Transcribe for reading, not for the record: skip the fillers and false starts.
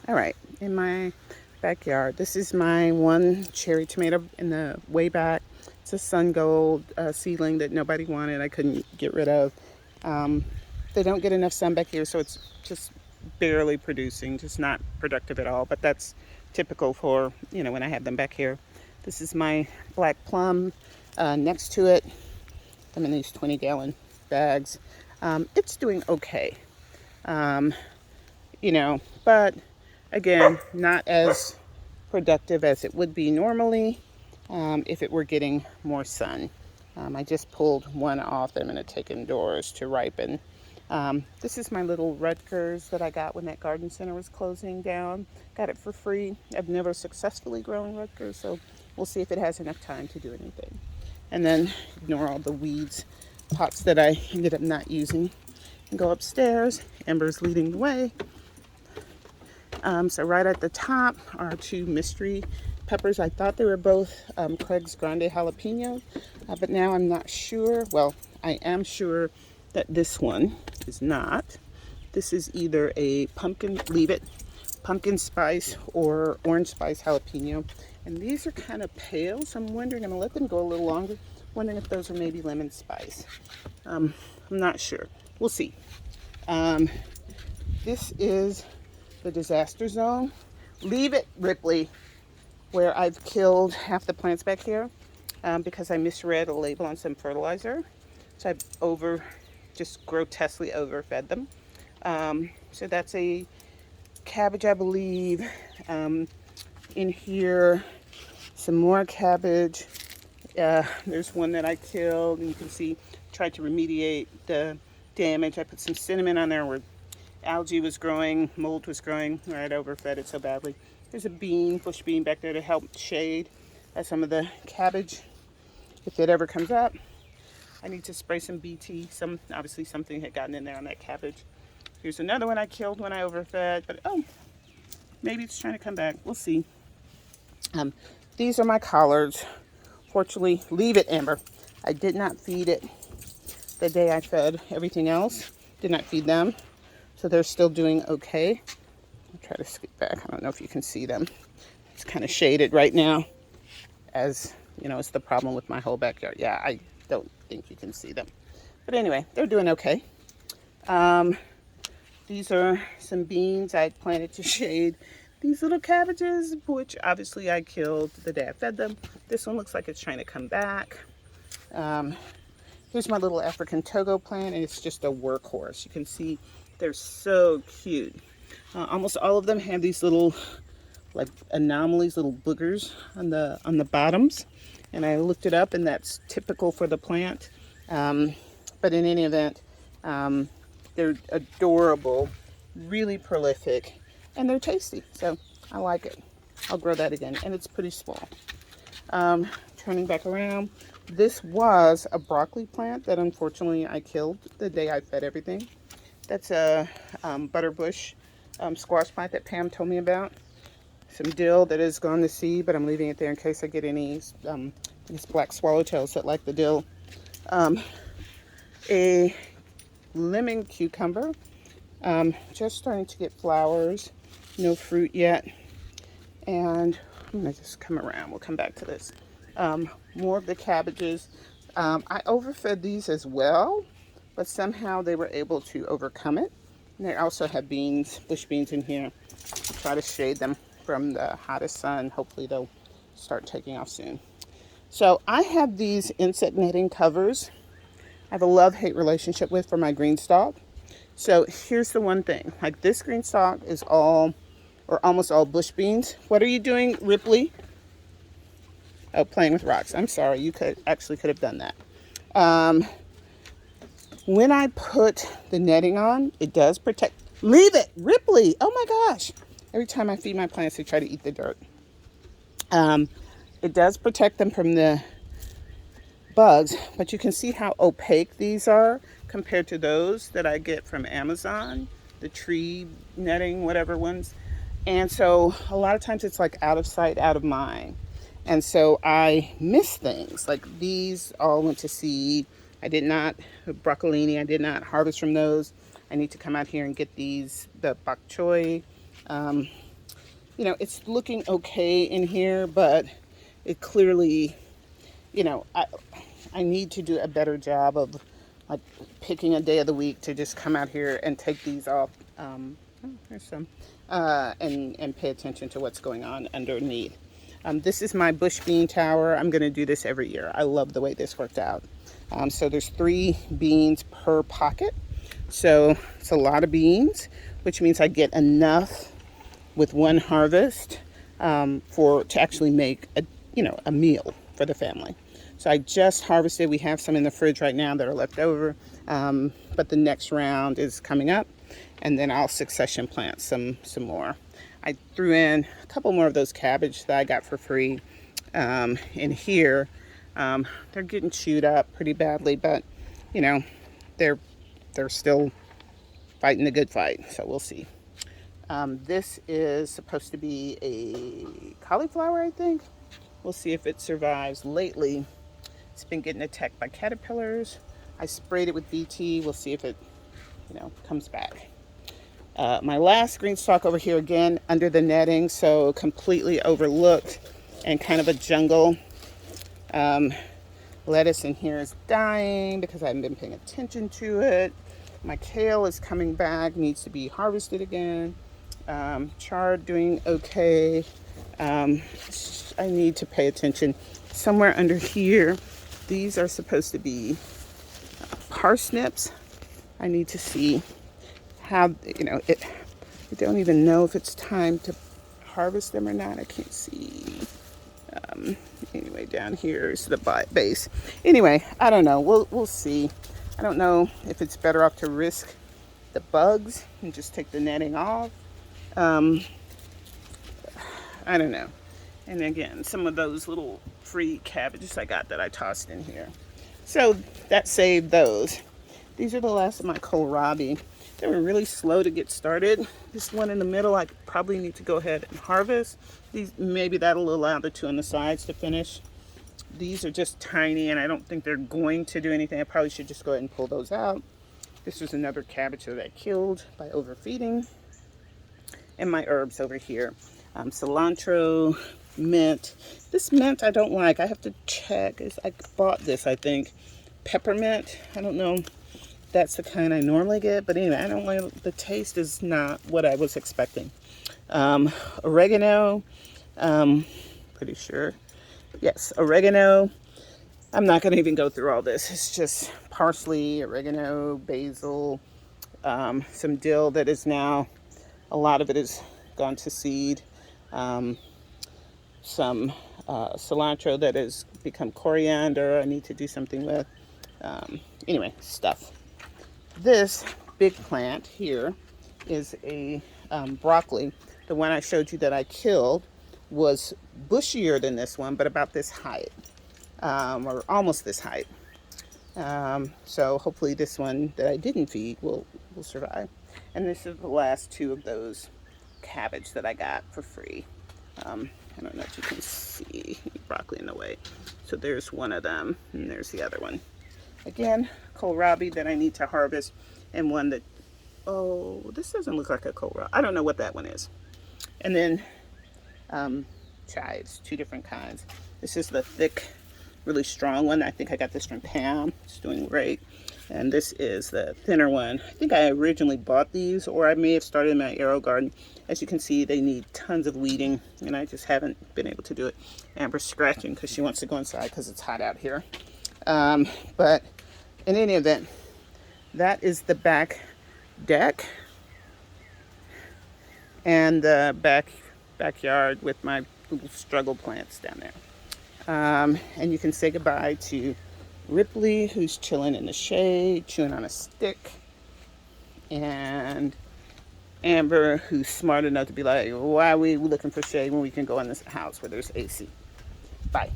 All right, in my backyard, this is my one cherry tomato in the way back. It's a sun gold seedling that nobody wanted. I couldn't get rid of. Um, they don't get enough sun back here, so it's just barely producing, just not productive at all. But that's typical for when I have them back here. This is my black plum. Next to it, I'm in these 20-gallon bags. It's doing okay. Um, but again, not as productive as it would be normally if it were getting more sun. I just pulled one off that I'm going to take indoors to ripen. This is my little Rutgers that I got when that garden center was closing down. Got it for free. I've never successfully grown Rutgers, so we'll see if it has enough time to do anything. And then ignore all the weeds, pots that I ended up not using. And go upstairs. Amber's leading the way. So right at the top are two mystery peppers. I thought they were both Craig's Grande jalapeno, but now I'm not sure. Well, I am sure that this one is not. This is either a pumpkin, leave it, pumpkin spice or orange spice jalapeno. And these are kind of pale, so I'm wondering, I'm gonna let them go a little longer. Wondering if those are maybe lemon spice. I'm not sure. We'll see. This is the disaster zone. Leave it, Ripley, where I've killed half the plants back here because I misread a label on some fertilizer. So I've just grotesquely overfed them. So that's a cabbage, I believe. In here, some more cabbage. There's one that I killed, and you can see, tried to remediate the damage. I put some cinnamon on there where algae was growing, mold was growing, where I'd overfed it so badly. There's a bean, bush bean back there to help shade some of the cabbage if it ever comes up. I need to spray some BT. Obviously something had gotten in there on that cabbage. Here's another one I killed when I overfed, but maybe it's trying to come back. We'll see. These are my collards. Fortunately, leave it, Amber. I did not feed it the day I fed everything else. Did not feed them. So they're still doing okay. I'll try to skip back. I don't know if you can see them. It's kind of shaded right now, as it's the problem with my whole backyard. Yeah, I don't think you can see them. But anyway, they're doing okay. These are some beans I planted to shade these little cabbages, which obviously I killed the day I fed them. This one looks like it's trying to come back. Here's my little African Togo plant, and it's just a workhorse. You can see they're so cute. Almost all of them have these little like anomalies, little boogers on the bottoms, and I looked it up, and that's typical for the plant. But in any event, they're adorable, really prolific, and they're tasty. So I like it. I'll grow that again, and it's pretty small. Turning back around, this was a broccoli plant that unfortunately I killed the day I fed everything. That's a butterbush squash plant that Pam told me about. Some dill that is gone to seed, but I'm leaving it there in case I get any these black swallowtails that like the dill. A lemon cucumber, just starting to get flowers, no fruit yet. And I'm gonna just come around. We'll come back to this. More of the cabbages. I overfed these as well, but somehow they were able to overcome it. And they also have beans, bush beans in here. Try to shade them from the hottest sun. Hopefully they'll start taking off soon. So I have these insect netting covers I have a love-hate relationship with for my green stalk. So here's the one thing. Like this green stalk is all or almost all bush beans. What are you doing, Ripley? Oh, playing with rocks. I'm sorry. You could have done that. When I put the netting on, it does protect. Leave it, Ripley. Oh my gosh. Every time I feed my plants, they try to eat the dirt. It does protect them from the bugs, but you can see how opaque these are compared to those that I get from Amazon, the tree netting, whatever ones. And so a lot of times it's like out of sight, out of mind. And so I miss things like these all went to seed. I did not, broccolini, I did not harvest from those. I need to come out here and get these, the bok choy. you know, it's looking okay in here, but it clearly, you know, I need to do a better job of like picking a day of the week to just come out here and take these off. Oh, there's some, and pay attention to what's going on underneath. This is my bush bean tower. I'm going to do this every year. I love the way this worked out. So there's 3 beans per pocket. So it's a lot of beans, which means I get enough with one harvest to actually make a meal for the family. So I just harvested. We have some in the fridge right now that are left over, but the next round is coming up, and then I'll succession plant some more. I threw in a couple more of those cabbage that I got for free in here. They're getting chewed up pretty badly, but you know, they're still fighting the good fight, so we'll see. This is supposed to be a cauliflower, I think. We'll see if it survives. Lately, it's been getting attacked by caterpillars. I sprayed it with BT. We'll see if it, comes back. My last green stalk over here again under the netting, so completely overlooked and kind of a jungle. Lettuce in here is dying because I haven't been paying attention to it. My kale is coming back, needs to be harvested again. Chard doing okay. I need to pay attention. Somewhere under here, these are supposed to be parsnips. I need to see how, I don't even know if it's time to harvest them or not. I can't see. Anyway, down here is the base. Anyway, I don't know. We'll see. I don't know if it's better off to risk the bugs and just take the netting off. I don't know. And again, some of those little free cabbages I got that I tossed in here. So that saved those. These are the last of my kohlrabi. They were really slow to get started. This one in the middle, I probably need to go ahead and harvest. These, maybe that'll allow the 2 on the sides to finish. These are just tiny, and I don't think they're going to do anything. I probably should just go ahead and pull those out. This was another cabbage that I killed by overfeeding. And my herbs over here. Cilantro, mint. This mint I don't like. I have to check. I bought this, I think. Peppermint. I don't know. That's the kind I normally get, but anyway, I don't like the taste. Is not what I was expecting. Oregano, pretty sure. Yes, oregano. I'm not going to even go through all this. It's just parsley, oregano, basil, some dill that is now, a lot of it is gone to seed. Some cilantro that has become coriander. I need to do something with. Anyway, stuff. This big plant here is a broccoli. The one I showed you that I killed was bushier than this one, but about this height, or almost this height. So hopefully this one that I didn't feed will survive. And this is the last 2 of those cabbage that I got for free. I don't know if you can see broccoli in the way. So there's one of them, and there's the other one. Again, kohlrabi that I need to harvest, and one that, this doesn't look like a kohlrabi. I don't know what that one is. And then chives, 2 different kinds. This is the thick, really strong one. I think I got this from Pam. It's doing great. And this is the thinner one. I think I originally bought these, or I may have started in my AeroGarden. As you can see, they need tons of weeding, and I just haven't been able to do it. Amber's scratching because she wants to go inside because it's hot out here. But in any event, that is the back deck and the backyard with my little struggle plants down there. And you can say goodbye to Ripley, who's chilling in the shade, chewing on a stick, and Amber, who's smart enough to be like, why are we looking for shade when we can go in this house where there's AC? Bye.